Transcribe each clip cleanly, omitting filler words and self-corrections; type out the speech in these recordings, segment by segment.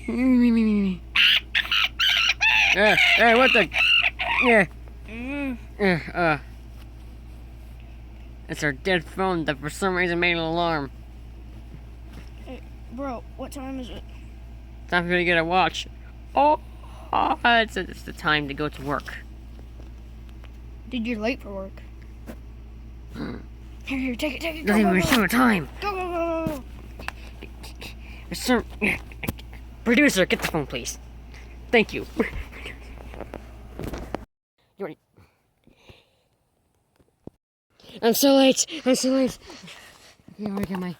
Hey, what the? Yeah. It's our dead phone that for some reason made an alarm. Hey, bro, what time is it? Time for you to get a watch. It's the time to go to work. Dude, you're late for work. Here, take it, go, Doesn't go, even go. show time. Go. Sir, producer, get the phone, please. Thank you. I'm so late. Okay, I got my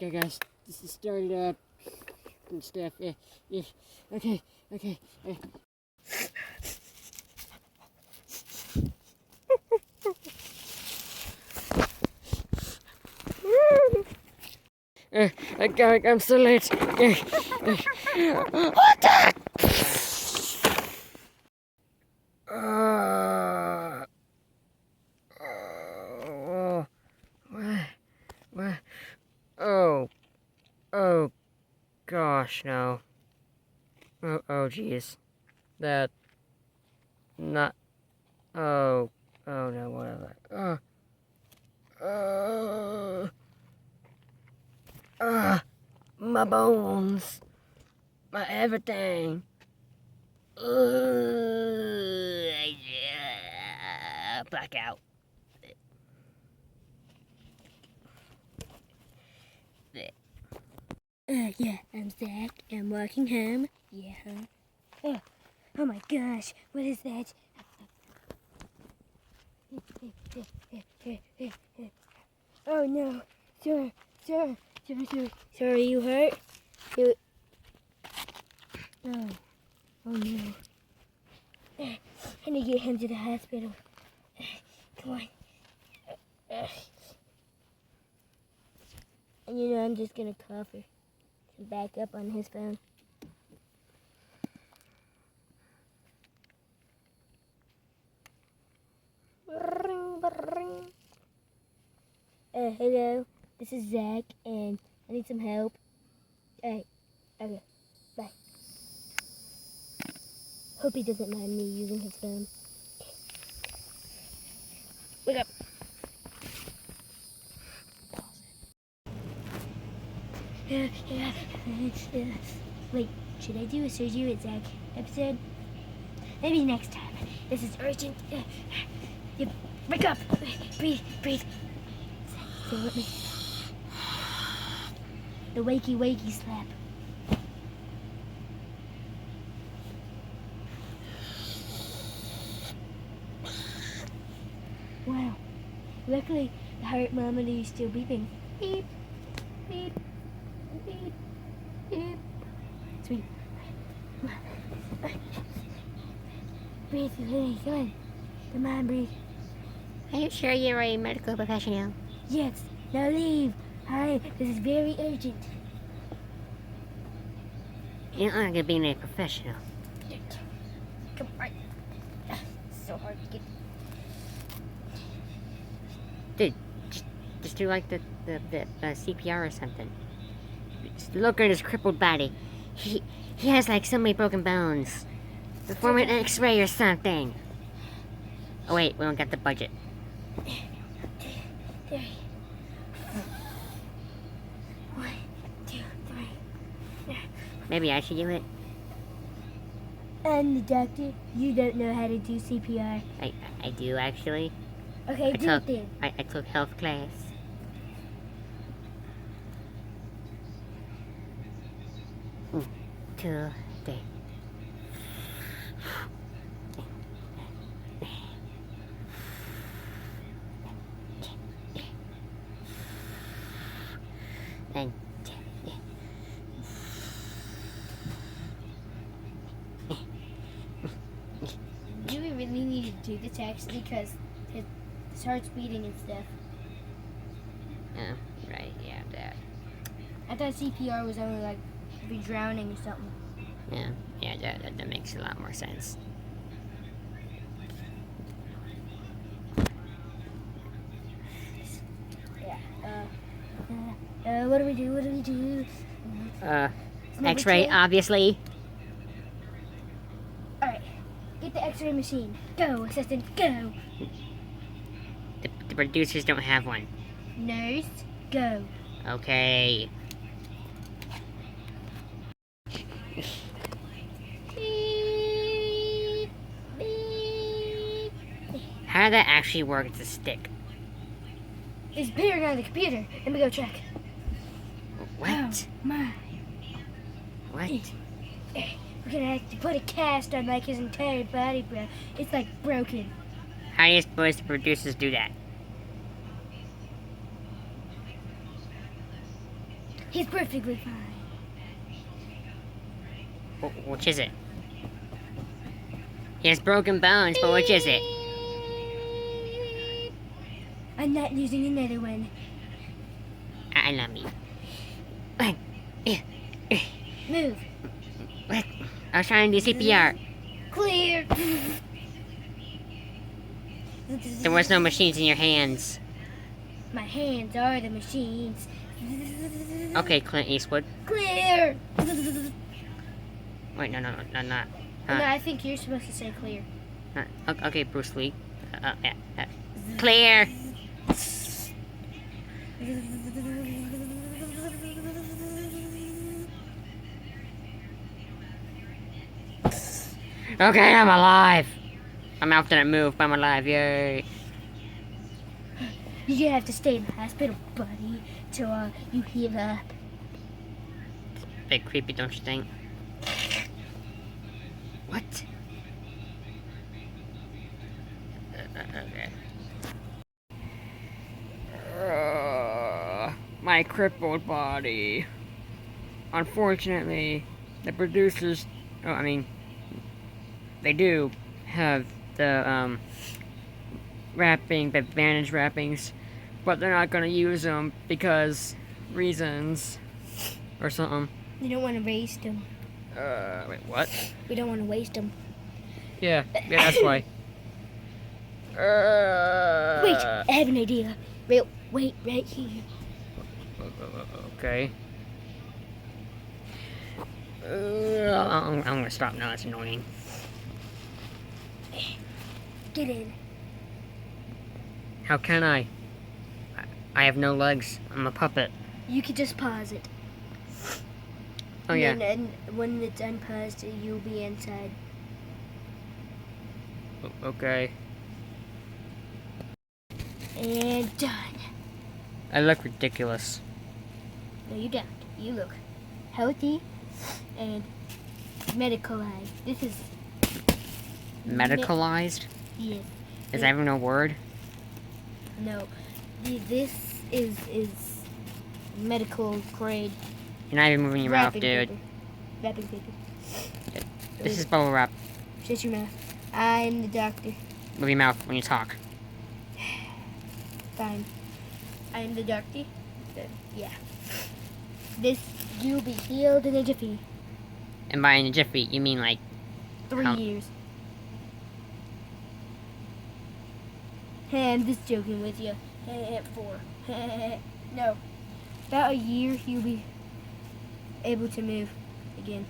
guys. This is started up and stuff. Yeah. Okay. I'm so late. What the? What? Oh, gosh, no. Oh, jeez. That, not, oh, no, whatever. My bones. My everything. Blackout. Yeah, I'm Zach. I'm walking home. Yeah, huh? Oh my gosh, what is that? Oh no, sir, are you hurt? Oh no. I need to get him to the hospital. Come on. And you know, I'm just gonna cover and back up on his phone. Hello, this is Zach, and I need some help. Okay, bye. Hope he doesn't mind me using his phone. Wake up. Wait, should I do a Sergio with Zach episode? Maybe next time. This is urgent. You wake up. Breathe. Say it with me. The wakey slap. Wow. Luckily, the heart monitor is still beeping. Beep. Sweet. Breathe, Lily. Come on, breathe. Are you sure you're a medical professional? Yes. Now leave. Hi. This is very urgent. You're not gonna be a professional. Come on. So hard to get. Dude, just do like the CPR or something. Just look at his crippled body. He has like so many broken bones. Perform an X-ray or something. Oh wait, we don't got the budget. 3. 1, 2, 3. Maybe I should do it. I'm the doctor. You don't know how to do CPR. I do actually. Okay, do it then. I took health class. Two, three. And Do we really need to do this actually? Because his heart's beating and stuff. oh, right, yeah, that. I thought CPR was only like if you're drowning or something. Yeah, that makes a lot more sense. Yeah. What do we do? What do we do? Number X-ray, 2. obviously. Alright. Get the X-ray machine. Go, assistant, go. The producers don't have one. Nurse, go. Okay. How did that actually work? It's a stick. It's appearing on the computer. Let me go check. What? Oh, my. What? We're gonna have to put a cast on like his entire body, bro. It's like broken. How do you suppose the producers do that? He's perfectly fine. Which is it? He has broken bones, but which is it? I'm not using another one. I love me. Move. What? I was trying to do CPR. Clear. There was no machines in your hands. My hands are the machines. Okay, Clint Eastwood. Clear. Wait, no, not. No, I think you're supposed to say clear. Okay, Bruce Lee. Clear. Okay, I'm alive. My mouth didn't move, but I'm alive. Yay. You have to stay in the hospital, buddy, till you heal up. Bit creepy, don't you think? What? Okay. My crippled body. Unfortunately, the producers, they do have the wrapping, the bandage wrappings, but they're not gonna use them because reasons or something. You don't want to waste them. Wait, what? We don't want to waste them. Yeah, that's why. Wait, I have an idea. Wait right here. Okay. I'm gonna stop now. That's annoying. Get in. How can I? I have no legs. I'm a puppet. You could just pause it. Oh yeah. And when it's unpaused, you'll be inside. Okay. And done. I look ridiculous. No, you don't. You look healthy and medicalized. This is Medicalized? yes. Is that even a word? No. This is medical grade You're not even moving your mouth, wrapping dude. paper. Wrapping paper. This is bubble wrap. Shut your mouth. I'm the doctor. Move your mouth when you talk. Fine. I'm the doctor. Yeah. This, you'll be healed in a jiffy. And by in a jiffy, you mean like 3 How- years. Hey, I'm just joking with you. 4. No. About a year, you'll be able to move again.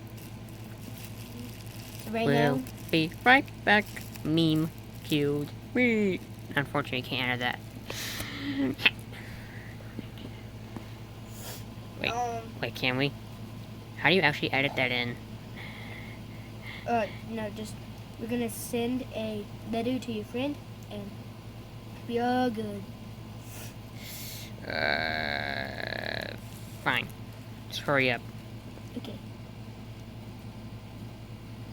So right we'll now, be right back. Meme cute. Wee. Unfortunately, can't enter that. Wait, can we? How do you actually edit that in? no, just, we're gonna send a letter to your friend and be all good. Fine. Just hurry up. Okay.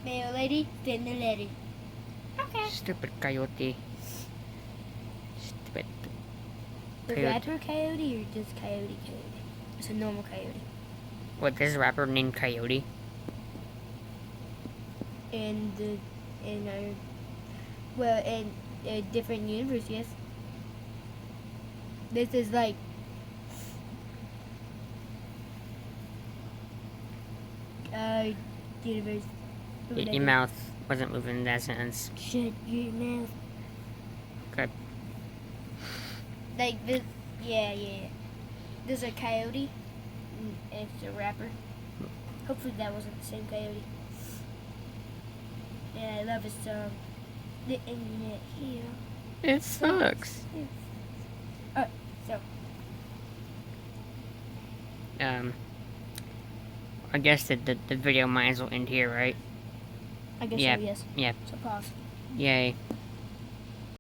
Mail lady, send the letter. Okay. Stupid coyote. Stupid. The Coyote. rapper coyote or just coyote? It's a normal coyote. What, there's a rapper named Coyote? In a different universe, yes. This is like universe. Your mouth wasn't moving in that sentence. Shut your mouth. Okay. Like this, yeah. There's a coyote, and it's a rapper. Hopefully that wasn't the same coyote. And I love his song. The internet here. It sucks. So I guess that the video might as well end here, right? I guess Yeah. so, yes. Yeah. So pause. Yay.